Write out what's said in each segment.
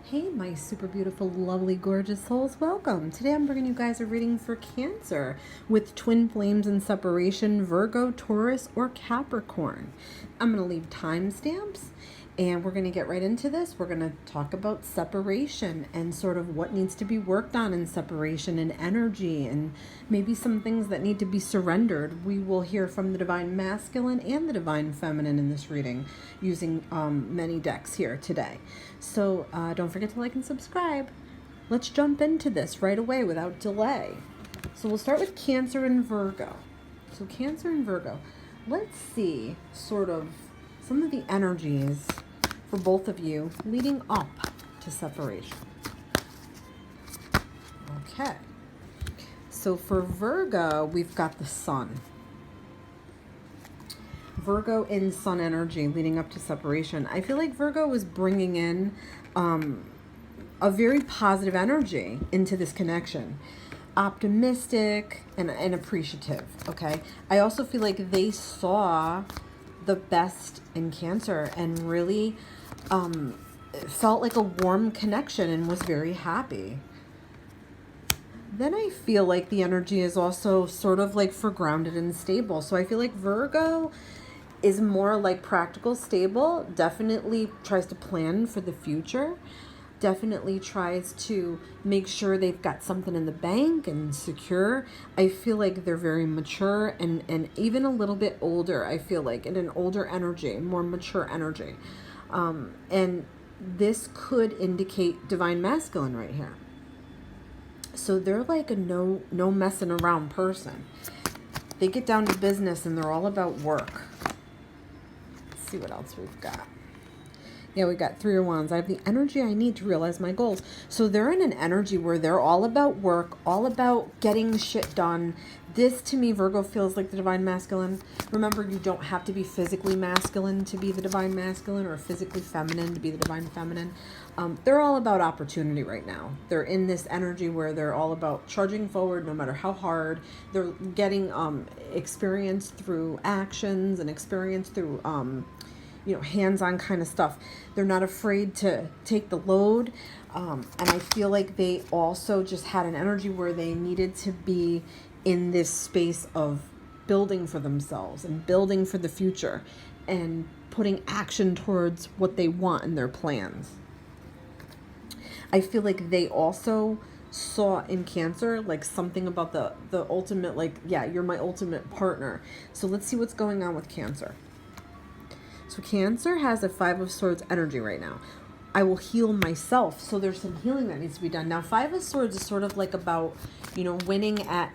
Hey, my super beautiful, lovely, gorgeous souls. Welcome. Today I'm bringing you guys a reading for Cancer with twin flames in separation, Virgo, Taurus, or Capricorn. I'm going to leave timestamps and we're going to get right into this. We're going to talk about separation and sort of what needs to be worked on in separation and energy and maybe some things that need to be surrendered. We will hear from the Divine Masculine and the Divine Feminine in this reading using many decks here today. So don't forget to like and subscribe. Let's jump into this right away without delay. So we'll start with Cancer and Virgo. So Cancer and Virgo. Let's see sort of some of the energies for both of you leading up to separation. Okay. So for Virgo, we've got the Sun. Virgo in Sun energy leading up to separation. I feel like Virgo was bringing in a very positive energy into this connection. Optimistic and appreciative, okay? I also feel like they saw the best in Cancer and really felt like a warm connection and was very happy. Then I feel like the energy is also sort of like for grounded and stable. So I feel like Virgo is more like practical, stable, definitely tries to plan for the future, definitely tries to make sure they've got something in the bank and secure. I feel like they're very mature and even a little bit older, I feel like, in an older energy, more mature energy. And this could indicate Divine Masculine right here. So they're like a no messing around person. They get down to business and they're all about work. Let's see what else we've got. Yeah, we got 3 of Wands. I have the energy I need to realize my goals. So they're in an energy where they're all about work, all about getting shit done. This, to me, Virgo feels like the Divine Masculine. Remember, you don't have to be physically masculine to be the Divine Masculine or physically feminine to be the Divine Feminine. They're all about opportunity right now. They're in this energy where they're all about charging forward no matter how hard. They're getting experience through actions and experience through hands-on kind of stuff. They're not afraid to take the load. And I feel like they also just had an energy where they needed to be in this space of building for themselves and building for the future and putting action towards what they want in their plans. I feel like they also saw in Cancer like something about the ultimate, like, yeah, you're my ultimate partner. So let's see what's going on with Cancer. So Cancer has a 5 of Swords energy right now. I will heal myself. So there's some healing that needs to be done. Now, 5 of Swords is sort of like about, winning at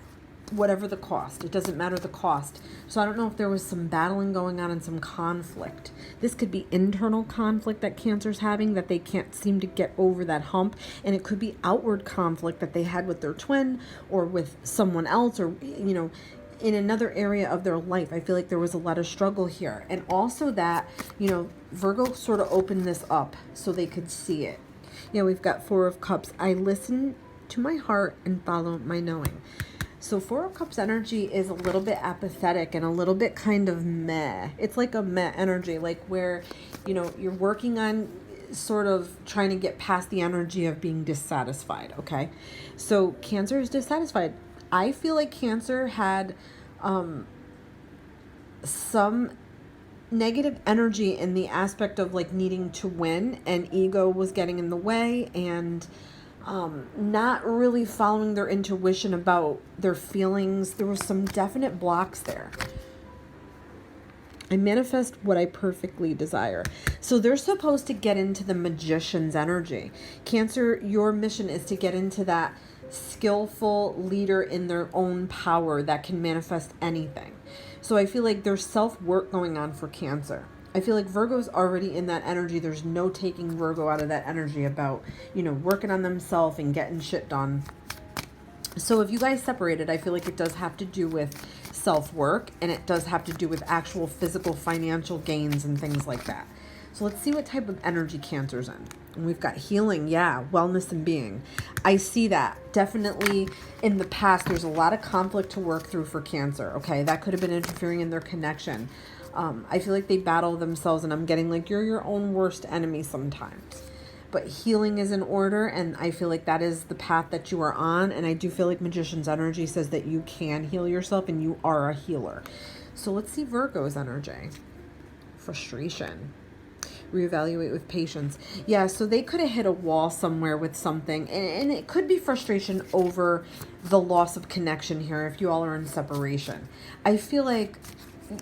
whatever the cost. It doesn't matter the cost. So I don't know if there was some battling going on and some conflict. This could be internal conflict that Cancer's having, that they can't seem to get over that hump. And it could be outward conflict that they had with their twin or with someone else or, in another area of their life. I feel like there was a lot of struggle here. And also that, Virgo sort of opened this up so they could see it. We've got 4 of Cups. I listen to my heart and follow my knowing. So 4 of Cups energy is a little bit apathetic and a little bit kind of meh. It's like a meh energy, like where, you're working on sort of trying to get past the energy of being dissatisfied, okay? So Cancer is dissatisfied. I feel like Cancer had some negative energy in the aspect of like needing to win, and ego was getting in the way, and not really following their intuition about their feelings. There was some definite blocks there. I manifest what I perfectly desire. So they're supposed to get into the Magician's energy. Cancer, your mission is to get into that skillful leader in their own power that can manifest anything. So I feel like there's self-work going on for Cancer. I feel like Virgo's already in that energy. There's no taking Virgo out of that energy about, working on themselves and getting shit done. So if you guys separated, I feel like it does have to do with self-work, and it does have to do with actual physical financial gains and things like that. So let's see what type of energy Cancer's in. And we've got healing, yeah, wellness and being. I see that. Definitely in the past, there's a lot of conflict to work through for Cancer, okay? That could have been interfering in their connection. I feel like they battle themselves, and I'm getting like, you're your own worst enemy sometimes. but healing is in order, and I feel like that is the path that you are on. And I do feel like Magician's energy says that you can heal yourself and you are a healer. So let's see Virgo's energy. Frustration. Reevaluate with patience. Yeah, so they could have hit a wall somewhere with something, and it could be frustration over the loss of connection here if you all are in separation. I feel like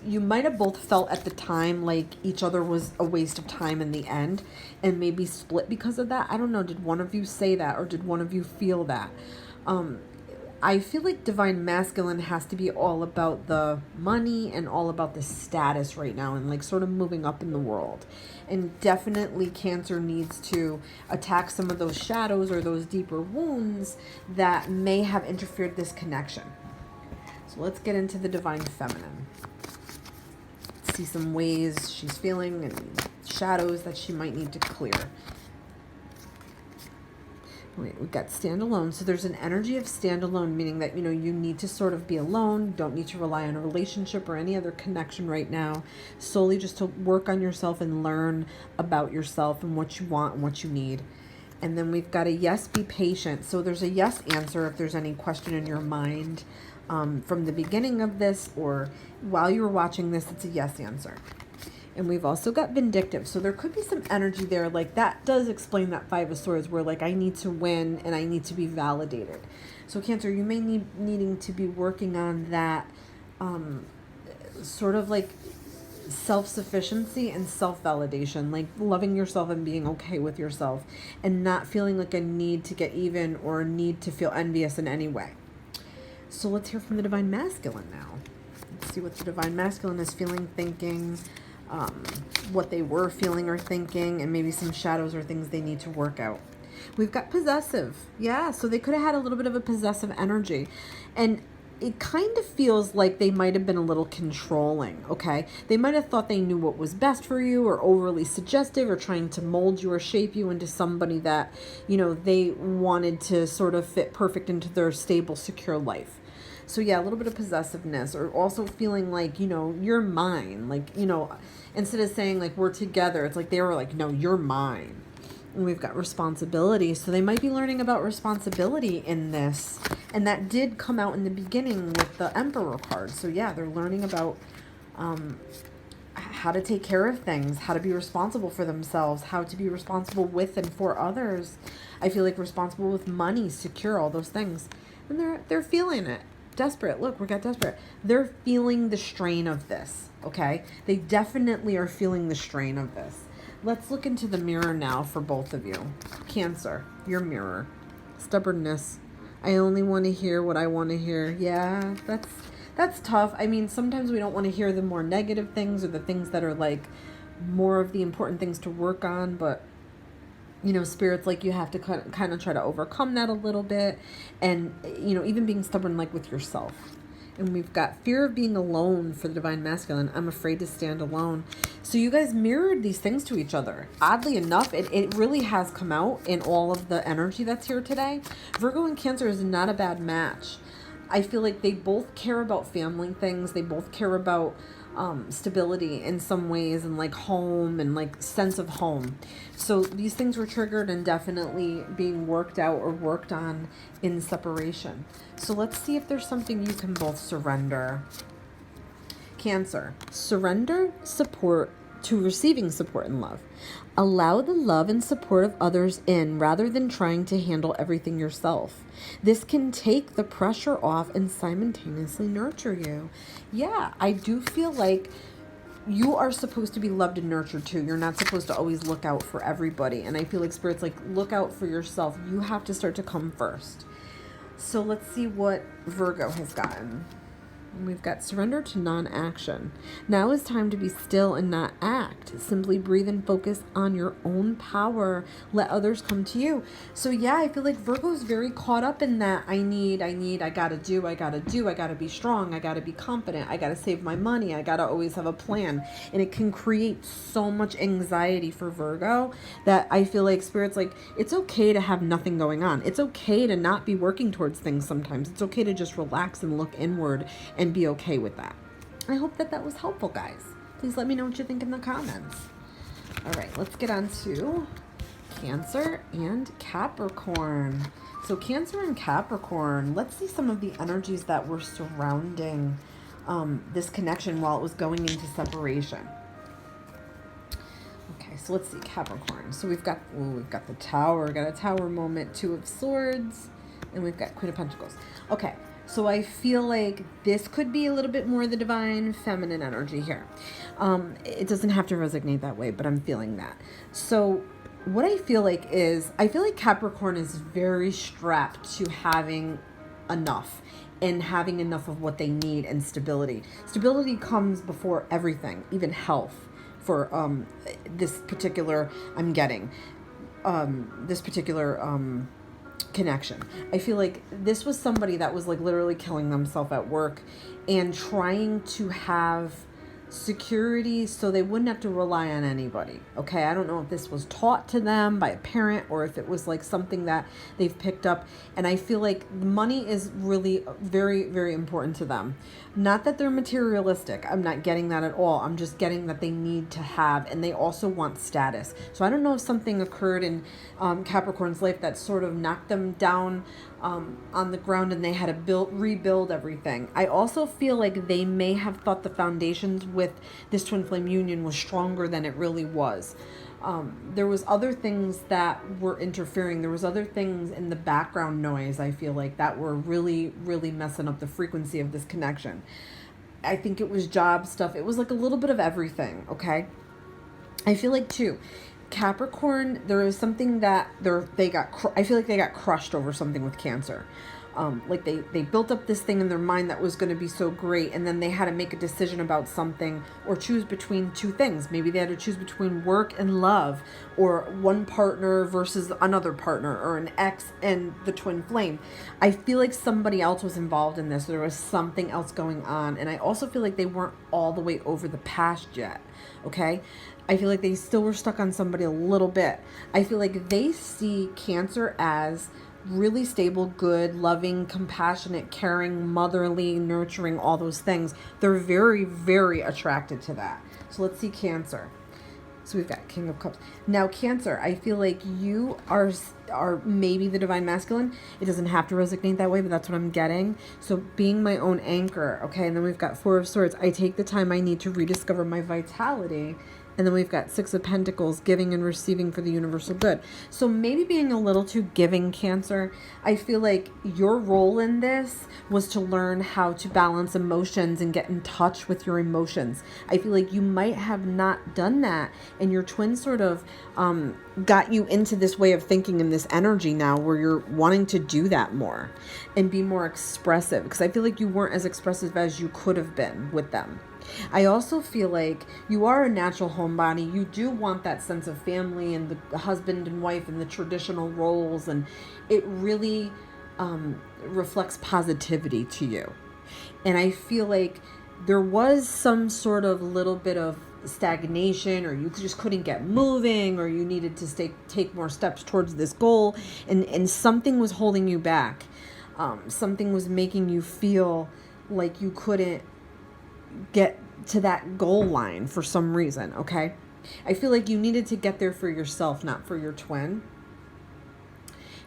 you might have both felt at the time like each other was a waste of time in the end, and maybe split because of that. I don't know, did one of you say that, or did one of you feel that? I feel like Divine Masculine has to be all about the money and all about the status right now, and like sort of moving up in the world. And definitely Cancer needs to attack some of those shadows or those deeper wounds that may have interfered this connection. So let's get into the Divine Feminine. See some ways she's feeling and shadows that she might need to clear. Wait, we've got standalone. So there's an energy of standalone, meaning that, you know, you need to sort of be alone, don't need to rely on a relationship or any other connection right now, solely just to work on yourself and learn about yourself and what you want and what you need. And then we've got a yes, be patient. So there's a yes answer if there's any question in your mind from the beginning of this or while you were watching this, it's a yes answer. And we've also got vindictive. So there could be some energy there. Like that does explain that Five of Swords where like I need to win and I need to be validated. So Cancer, you may needing to be working on that sort of like self-sufficiency and self-validation, like loving yourself and being okay with yourself and not feeling like a need to get even or a need to feel envious in any way. So let's hear from the Divine Masculine now. Let's see what the Divine Masculine is feeling, thinking, what they were feeling or thinking, and maybe some shadows or things they need to work out. We've got possessive. Yeah, so they could have had a little bit of a possessive energy. And it kind of feels like they might have been a little controlling, okay? They might have thought they knew what was best for you or overly suggestive or trying to mold you or shape you into somebody that, you know, they wanted to sort of fit perfect into their stable, secure life. So yeah, a little bit of possessiveness, or also feeling like, you know, you're mine. Like, you know, instead of saying like we're together, it's like they were like, no, you're mine. And we've got responsibility. So they might be learning about responsibility in this. And that did come out in the beginning with the Emperor card. So yeah, they're learning about how to take care of things, how to be responsible for themselves, how to be responsible with and for others. I feel like responsible with money, secure, all those things. And they're feeling it. Desperate. Look, we got desperate. They're feeling the strain of this, okay? They definitely are feeling the strain of this. Let's look into the mirror now for both of you. Cancer, your mirror. Stubbornness. I only want to hear what I want to hear. Yeah, that's tough. I mean, sometimes we don't want to hear the more negative things or the things that are like more of the important things to work on, but you know, Spirit's like you have to kind of try to overcome that a little bit. And, you know, even being stubborn, like with yourself. And we've got fear of being alone for the Divine Masculine. I'm afraid to stand alone. So you guys mirrored these things to each other. Oddly enough, it really has come out in all of the energy that's here today. Virgo and Cancer is not a bad match. I feel like they both care about family things. They both care about stability in some ways, and like home and like sense of home. So these things were triggered and definitely being worked out or worked on in separation. So let's see if there's something you can both surrender. Cancer, surrender support to receiving support and love. Allow the love and support of others in rather than trying to handle everything yourself. This can take the pressure off and simultaneously nurture you. Yeah, I do feel like you are supposed to be loved and nurtured too. You're not supposed to always look out for everybody. And I feel like Spirit's like, look out for yourself. You have to start to come first. So let's see what Virgo has gotten. We've got surrender to non-action. Now is time to be still and not act. Simply breathe and focus on your own power. Let others come to you. So yeah, I feel like Virgo's very caught up in that. I gotta do, I gotta be strong, I gotta be confident, I gotta save my money, I gotta always have a plan. And it can create so much anxiety for Virgo that I feel like Spirit's like, it's okay to have nothing going on. It's okay to not be working towards things sometimes. It's okay to just relax and look inward and be okay with that. I hope that was helpful, guys. Please let me know what you think in the comments. All right, let's get on to Cancer and Capricorn. So Cancer and Capricorn, let's see some of the energies that were surrounding this connection while it was going into separation. Okay, so let's see, Capricorn. So we've got the Tower, got a Tower moment, Two of Swords, and we've got Queen of Pentacles. Okay, so I feel like this could be a little bit more the divine feminine energy here. It doesn't have to resonate that way, but I'm feeling that. So what I feel like Capricorn is very strapped to having enough and having enough of what they need and stability. Stability comes before everything, even health. For this particular, connection. I feel like this was somebody that was like literally killing themselves at work and trying to have security so they wouldn't have to rely on anybody. Okay, I don't know if this was taught to them by a parent or if it was like something that they've picked up, and I feel like money is really very, very important to them. Not that they're materialistic, I'm not getting that at all, I'm just getting that they need to have, and they also want status. So I don't know if something occurred in Capricorn's life that sort of knocked them down on the ground and they had to rebuild everything. I also feel like they may have thought the foundations with this twin flame union was stronger than it really was. There was other things that were interfering. There was other things in the background noise, I feel like, that were really, really messing up the frequency of this connection. I think it was job stuff. It was like a little bit of everything, okay? I feel like, too, Capricorn, there is something that I feel like they got crushed over something with Cancer. Like they built up this thing in their mind that was going to be so great, and then they had to make a decision about something or choose between two things. Maybe they had to choose between work and love, or one partner versus another partner, or an ex and the twin flame. I feel like somebody else was involved in this. There was something else going on, and I also feel like they weren't all the way over the past yet, okay? I feel like they still were stuck on somebody a little bit. I feel like they see Cancer as really stable, good, loving, compassionate, caring, motherly, nurturing, all those things. They're very, very attracted to that. So let's see Cancer. So we've got King of Cups. Now Cancer, I feel like you are maybe the divine masculine. It doesn't have to resonate that way, but that's what I'm getting. So being my own anchor, okay? And then we've got Four of Swords. I take the time I need to rediscover my vitality. And then we've got Six of Pentacles, giving and receiving for the universal good. So maybe being a little too giving, Cancer. I feel like your role in this was to learn how to balance emotions and get in touch with your emotions. I feel like you might have not done that, and your twin sort of got you into this way of thinking and this energy now where you're wanting to do that more and be more expressive, because I feel like you weren't as expressive as you could have been with them. I also feel like you are a natural homebody. You do want that sense of family and the husband and wife and the traditional roles, and it really reflects positivity to you. And I feel like there was some sort of little bit of stagnation, or you just couldn't get moving, or you needed to take more steps towards this goal, and something was holding you back. Something was making you feel like you couldn't get to that goal line for some reason, okay? I feel like you needed to get there for yourself, not for your twin.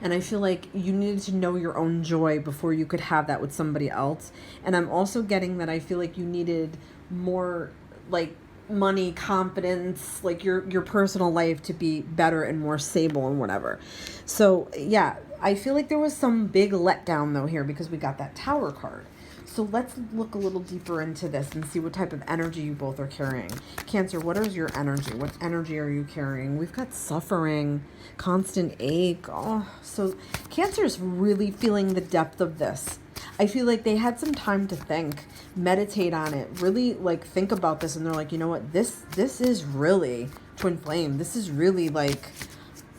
And I feel like you needed to know your own joy before you could have that with somebody else. And I'm also getting that I feel like you needed more like money, confidence, like your personal life to be better and more stable and whatever. So yeah, I feel like there was some big letdown though here, because we got that Tower card. So let's look a little deeper into this and see what type of energy you both are carrying. Cancer, what is your energy? What energy are you carrying? We've got suffering, constant ache. Oh, so Cancer is really feeling the depth of this. I feel like they had some time to think, meditate on it, really like think about this, and they're like, you know what, this is really twin flame. This is really like,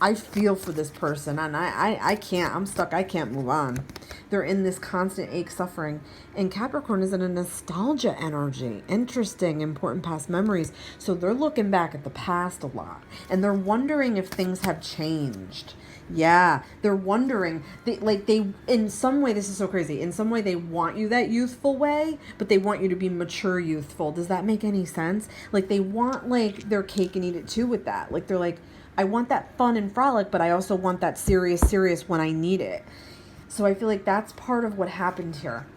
I feel for this person, and I'm stuck. I can't move on. They're in this constant ache, suffering. And Capricorn is in a nostalgia energy. Interesting, important past memories. So they're looking back at the past a lot. And they're wondering if things have changed. Yeah, they're wondering. They in some way, this is so crazy. In some way, they want you that youthful way, but they want you to be mature youthful. Does that make any sense? Like, they want, like, their cake and eat it too with that. Like, they're like, I want that fun and frolic, but I also want that serious when I need it. So I feel like that's part of what happened here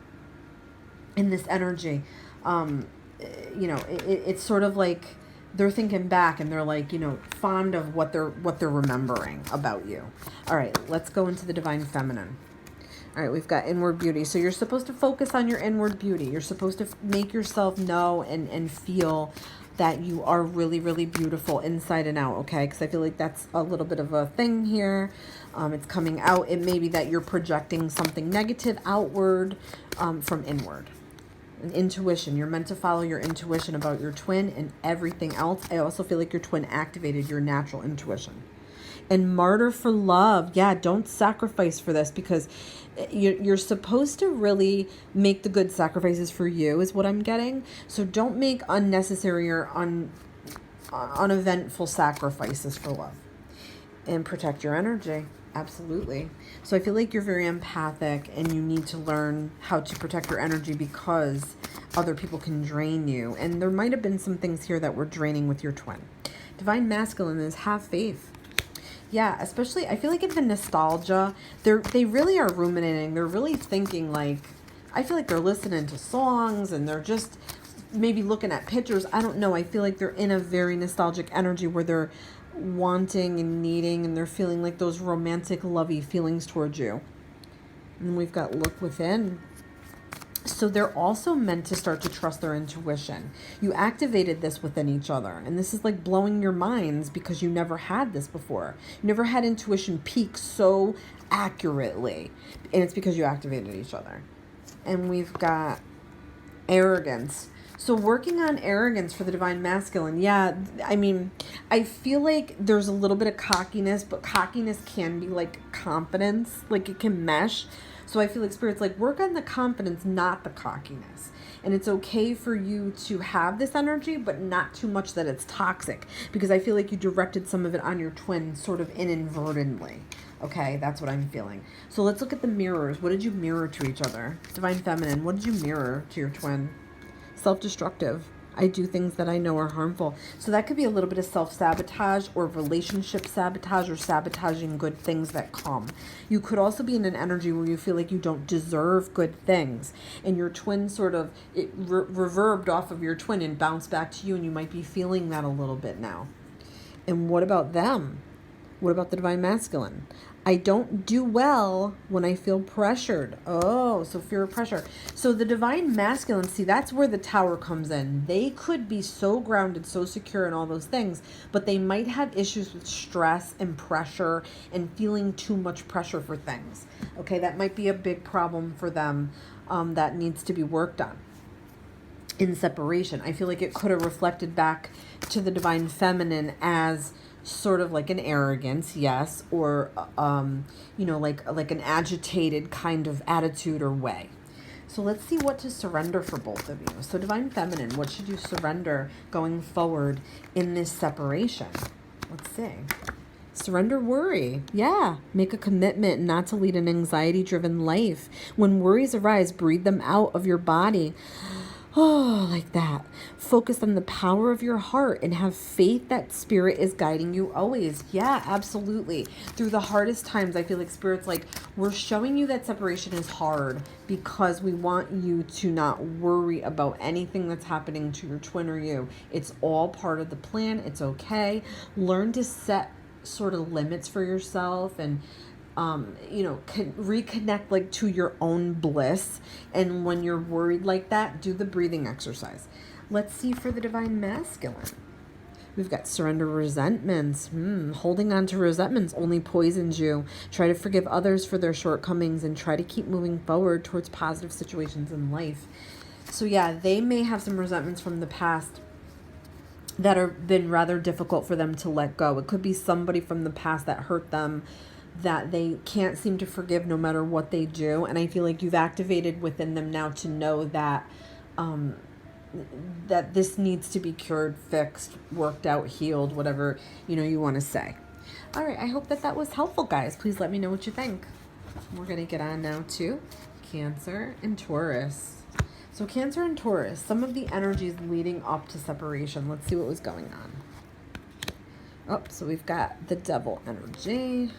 in this energy. You know, it's sort of like they're thinking back and they're like, you know, fond of what they're remembering about you. All right, let's go into the divine feminine. All right, we've got inward beauty. So you're supposed to focus on your inward beauty. You're supposed to make yourself know and feel that you are really beautiful inside and out, okay? Because I feel like that's a little bit of a thing here. It's coming out. It may be that you're projecting something negative outward from inward. And intuition. You're meant to follow your intuition about your twin and everything else. I also feel like your twin activated your natural intuition. And martyr for love. Yeah, don't sacrifice for this, because you're supposed to really make the good sacrifices for you is what I'm getting. So don't make unnecessary or uneventful sacrifices for love. And protect your energy. Absolutely. So I feel like you're very empathic and you need to learn how to protect your energy because other people can drain you. And there might have been some things here that were draining with your twin. Divine masculine is have faith. Yeah, especially I feel like in the nostalgia, they really are ruminating. They're really thinking like, I feel like they're listening to songs and they're just maybe looking at pictures. I don't know. I feel like they're in a very nostalgic energy where they're wanting and needing and they're feeling like those romantic, lovey feelings towards you. And we've got look within. So they're also meant to start to trust their intuition. You activated this within each other. And this is like blowing your minds because you never had this before. You never had intuition peak so accurately. And it's because you activated each other. And we've got arrogance. So working on arrogance for the divine masculine. Yeah, I mean, I feel like there's a little bit of cockiness, but cockiness can be like confidence. Like it can mesh. So I feel like Spirit's like, work on the confidence, not the cockiness. And it's okay for you to have this energy, but not too much that it's toxic. Because I feel like you directed some of it on your twin sort of inadvertently. Okay, that's what I'm feeling. So let's look at the mirrors. What did you mirror to each other? Divine feminine, what did you mirror to your twin? Self-destructive. I do things that I know are harmful. So that could be a little bit of self-sabotage or relationship sabotage or sabotaging good things that come. You could also be in an energy where you feel like you don't deserve good things. And your twin sort of, it reverbed off of your twin and bounced back to you. And you might be feeling that a little bit now. And what about them? What about the divine masculine? I don't do well when I feel pressured. Oh, so fear of pressure. So the divine masculine, see, that's where the Tower comes in. They could be so grounded, so secure and all those things, but they might have issues with stress and pressure and feeling too much pressure for things. Okay, that might be a big problem for them that needs to be worked on. In separation, I feel like it could have reflected back to the divine feminine as sort of like an arrogance, yes, or you know, like an agitated kind of attitude or way. So let's see what to surrender for both of you. So divine feminine, what should you surrender going forward in this separation? Let's see. Surrender worry. Yeah. Make a commitment not to lead an anxiety-driven life. When worries arise, breathe them out of your body. Oh, like that. Focus on the power of your heart and have faith that Spirit is guiding you always. Yeah, absolutely. Through the hardest times, I feel like Spirit's like, we're showing you that separation is hard because we want you to not worry about anything that's happening to your twin or you. It's all part of the plan. It's okay. Learn to set sort of limits for yourself and you know, reconnect like to your own bliss. And when you're worried like that, do the breathing exercise. Let's see for the divine masculine. We've got surrender resentments. Holding on to resentments only poisons you. Try to forgive others for their shortcomings and try to keep moving forward towards positive situations in life. So yeah, they may have some resentments from the past that have been rather difficult for them to let go. It could be somebody from the past that hurt them, that they can't seem to forgive no matter what they do. And I feel like you've activated within them now to know that that this needs to be cured, fixed, worked out, healed, whatever, you know, you want to say. All right, I hope that that was helpful, guys. Please let me know what you think. We're going to get on now to Cancer and Taurus. So Cancer and Taurus, some of the energies leading up to separation. Let's see what was going on. Oh, so we've got the Devil energy,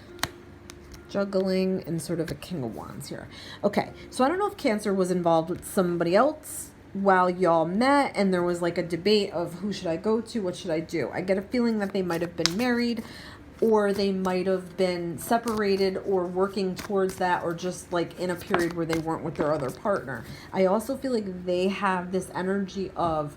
juggling, and sort of a King of Wands here. Okay, so I don't know if Cancer was involved with somebody else while y'all met and there was like a debate of who should I go to, what should I do. I get a feeling that they might have been married, or they might have been separated or working towards that, or just like in a period where they weren't with their other partner. I also feel like they have this energy of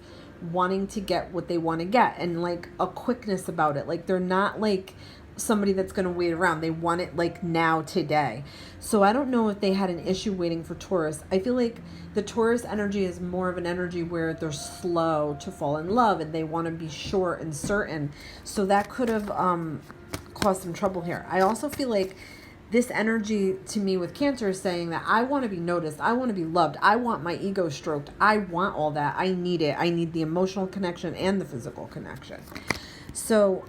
wanting to get what they want to get and like a quickness about it. Like they're not like somebody that's going to wait around. They want it like now, today. So I don't know if they had an issue waiting for Taurus. I feel like the Taurus energy is more of an energy where they're slow to fall in love and they want to be sure and certain. So that could have caused some trouble here. I also feel like this energy to me with Cancer is saying that I want to be noticed. I want to be loved. I want my ego stroked. I want all that. I need it. I need the emotional connection and the physical connection. So,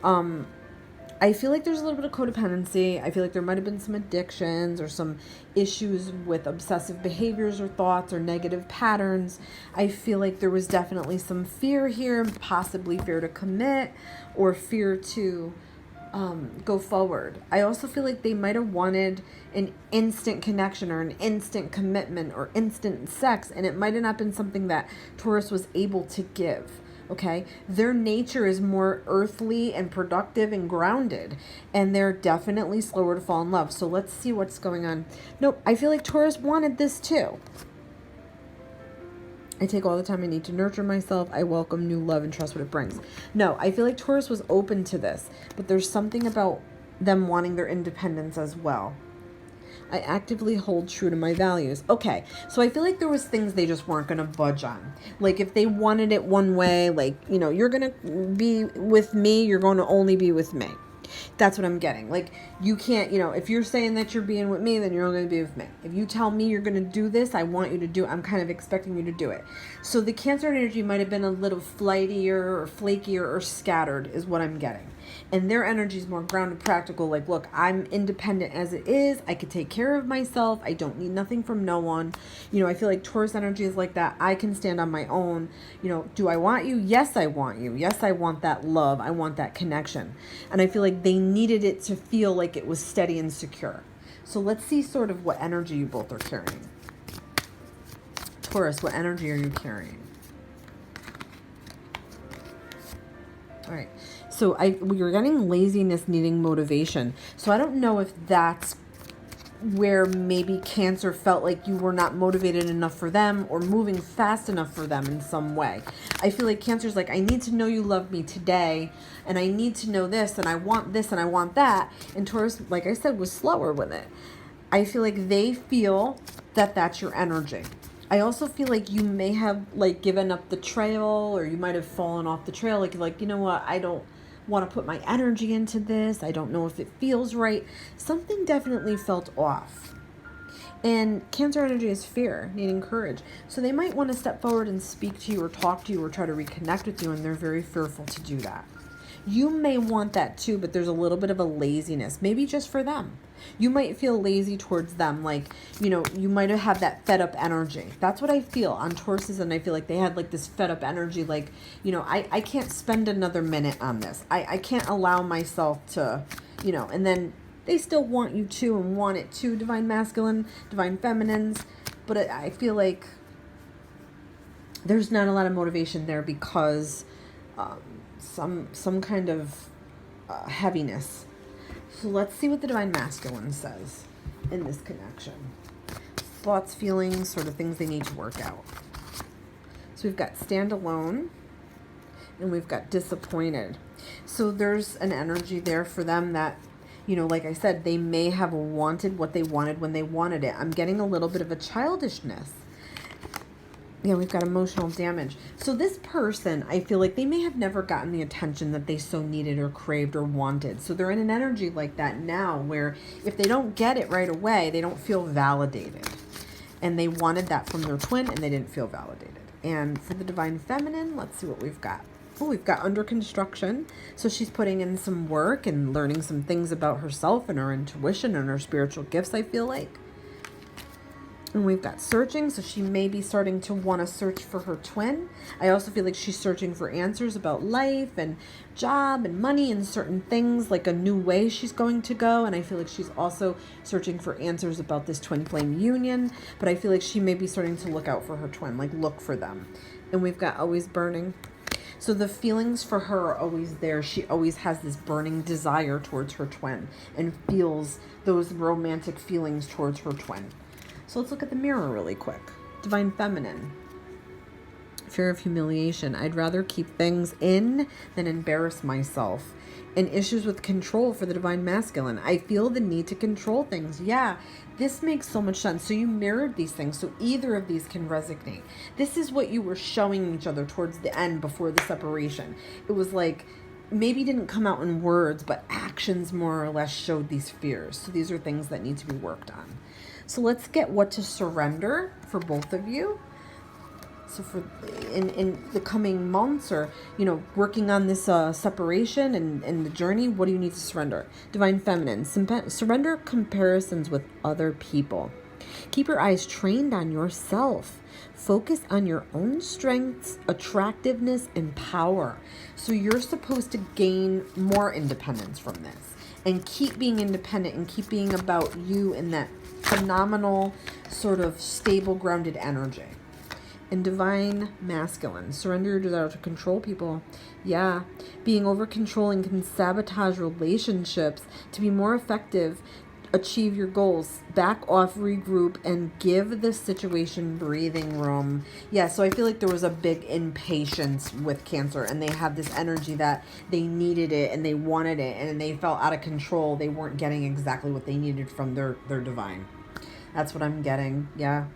I feel like there's a little bit of codependency. I feel like there might have been some addictions or some issues with obsessive behaviors or thoughts or negative patterns. I feel like there was definitely some fear here, possibly fear to commit or fear to go forward. I also feel like they might have wanted an instant connection or an instant commitment or instant sex, and it might have not been something that Taurus was able to give. Okay, their nature is more earthly and productive and grounded, and they're definitely slower to fall in love. So let's see what's going on. Nope, I feel like Taurus wanted this too. I take all the time I need to nurture myself. I welcome new love and trust what it brings. No, I feel like Taurus was open to this, but there's something about them wanting their independence as well. I actively hold true to my values. Okay, so I feel like there was things they just weren't going to budge on. Like if they wanted it one way, like, you know, you're going to be with me, you're going to only be with me. That's what I'm getting. Like, you can't, you know, if you're saying that you're being with me, then you're only going to be with me. If you tell me you're going to do this, I want you to do it. I'm kind of expecting you to do it. So the Cancer energy might have been a little flightier or flakier or scattered is what I'm getting. And their energy is more grounded, practical. Like, look, I'm independent as it is. I could take care of myself. I don't need nothing from no one. You know, I feel like Taurus energy is like that. I can stand on my own. You know, do I want you? Yes, I want you. Yes, I want that love. I want that connection. And I feel like they needed it to feel like it was steady and secure. So let's see sort of what energy you both are carrying. Taurus, what energy are you carrying? All right. So you're getting laziness, needing motivation. So I don't know if that's where maybe Cancer felt like you were not motivated enough for them or moving fast enough for them in some way. I feel like Cancer's like, I need to know you love me today, and I need to know this, and I want this, and I want that. And Taurus, like I said, was slower with it. I feel like they feel that that's your energy. I also feel like you may have like given up the trail, or you might have fallen off the trail. Like, you know what? I don't want to put my energy into this. I don't know if it feels right. Something definitely felt off. And Cancer energy is fear, needing courage. So they might want to step forward and speak to you or talk to you or try to reconnect with you, and they're very fearful to do that. You may want that too, but there's a little bit of a laziness, maybe just for them. You might feel lazy towards them, like, you know, you might have that fed up energy. That's what I feel on Tauruses, and I feel like they had like this fed up energy, like, you know, I can't spend another minute on this. I can't allow myself to, you know, and then they still want you to and want it too, divine masculine, divine feminines, but I feel like there's not a lot of motivation there because some kind of heaviness. So let's see what the divine masculine says in this connection. Thoughts, feelings, sort of things they need to work out. So we've got stand alone and we've got disappointed. So there's an energy there for them that, you know, like I said, they may have wanted what they wanted when they wanted it. I'm getting a little bit of a childishness. Yeah, we've got emotional damage. So this person, I feel like they may have never gotten the attention that they so needed or craved or wanted. So they're in an energy like that now where if they don't get it right away, they don't feel validated. And they wanted that from their twin and they didn't feel validated. And for the divine feminine, let's see what we've got. Oh, we've got under construction. So she's putting in some work and learning some things about herself and her intuition and her spiritual gifts, I feel like. And we've got searching, so she may be starting to want to search for her twin. I also feel like she's searching for answers about life and job and money and certain things, like a new way she's going to go. And I feel like she's also searching for answers about this twin flame union. But I feel like she may be starting to look out for her twin, like look for them. And we've got always burning. So the feelings for her are always there. She always has this burning desire towards her twin and feels those romantic feelings towards her twin. So let's look at the mirror really quick. Divine Feminine. Fear of humiliation. I'd rather keep things in than embarrass myself. And issues with control for the Divine Masculine. I feel the need to control things. Yeah, this makes so much sense. So you mirrored these things. So either of these can resonate. This is what you were showing each other towards the end before the separation. It was like, maybe didn't come out in words, but actions more or less showed these fears. So these are things that need to be worked on. So let's get what to surrender for both of you. So for in the coming months, or working on this separation and the journey, what do you need to surrender? Divine Feminine. Surrender comparisons with other people. Keep your eyes trained on yourself. Focus on your own strengths, attractiveness, and power. So you're supposed to gain more independence from this and keep being independent and keep being about you in that phenomenal sort of stable, grounded energy. And Divine Masculine. Surrender your desire to control people. Yeah. Being over controlling can sabotage relationships. To be more effective, achieve your goals. Back off, regroup, and give the situation breathing room. Yeah, so I feel like there was a big impatience with Cancer, and they had this energy that they needed it and they wanted it, and they felt out of control. They weren't getting exactly what they needed from their divine. That's what I'm getting. Yeah.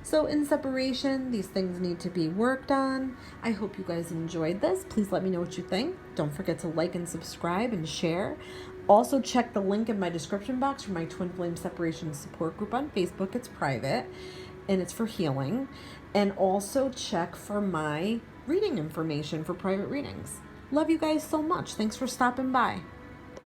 So in separation, these things need to be worked on. I hope you guys enjoyed this. Please let me know what you think. Don't forget to like and subscribe and share. Also check the link in my description box for my Twin Flame Separation Support Group on Facebook. It's private and it's for healing. And also check for my reading information for private readings. Love you guys so much. Thanks for stopping by.